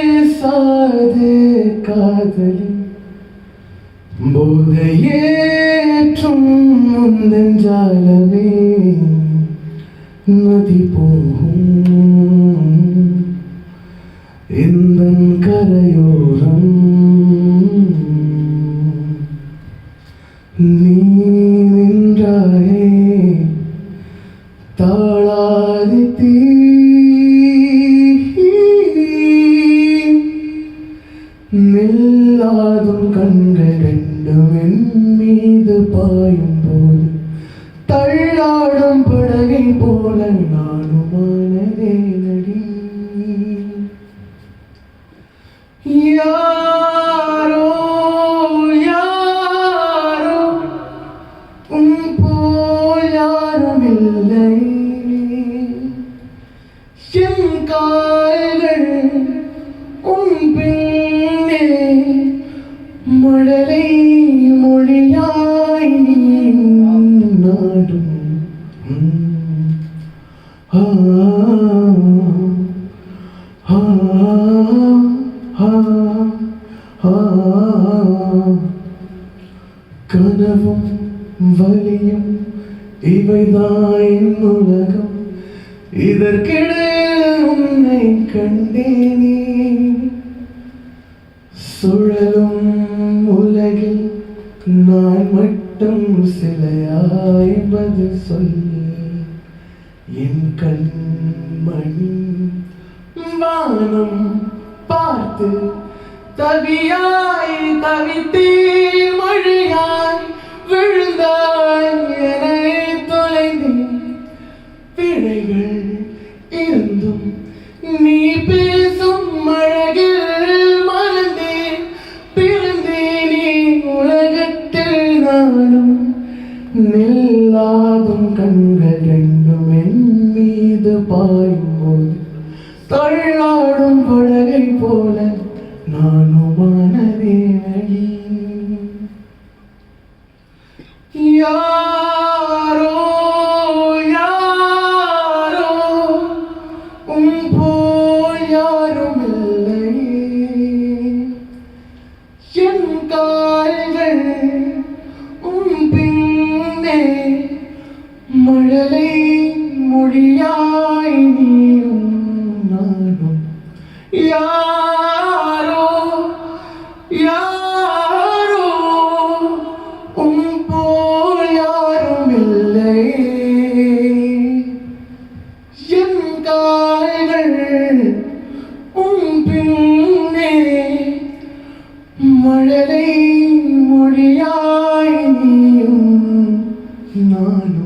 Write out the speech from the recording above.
பேசாதே காதலி போதையேற்றும் முந்தன் ஜாலமே நதி போகும் இந்த கரையோரம் நீ நின்றாயே தாளாதி தீ நில்லாதும் கண்கள் ரெண்டும் என் மீது பாயும் போது தள்ளாடும் படகை போல நானுமானதே நடி யாரோ யாரோ போல் யாரும் இல்லை என் கால்கள் பின்னே மழலை மொழியாய் நீ நாடும் கனவும் வலியும் இவைதான் உலகம் இதற்கிடையில் உன்னை கண்டேனே சுழலும் உலகில் நான் மட்டும் சிலையாய் பதில் சொல்லி என் கண்மணி வானம் பார்த்து தவியாய் தவித்தே மழையாய் விழுந்தாய் என தொலைந்தேன் பிழைகள் இருந்தும் நீ பேசும் அழகில் மறந்தேன் பிறந்தேனே உலகத்தில் நானும் நில்லாதும் கண்கள் ரெண்டும் என் மீது பாயும்போது தள்ளாடும் படகை போல நானுமானதே நடி யாரோ யாரோ போல் யாரும் இல்லை என் கால்கள் பின்னே மழலை மொழியாய் நீயும் நானும் யாரோ யாரோ போல் யாரும் இல்லை என் கால்கள் பின்னே மழலை மொழியாய் நீயும் நானும்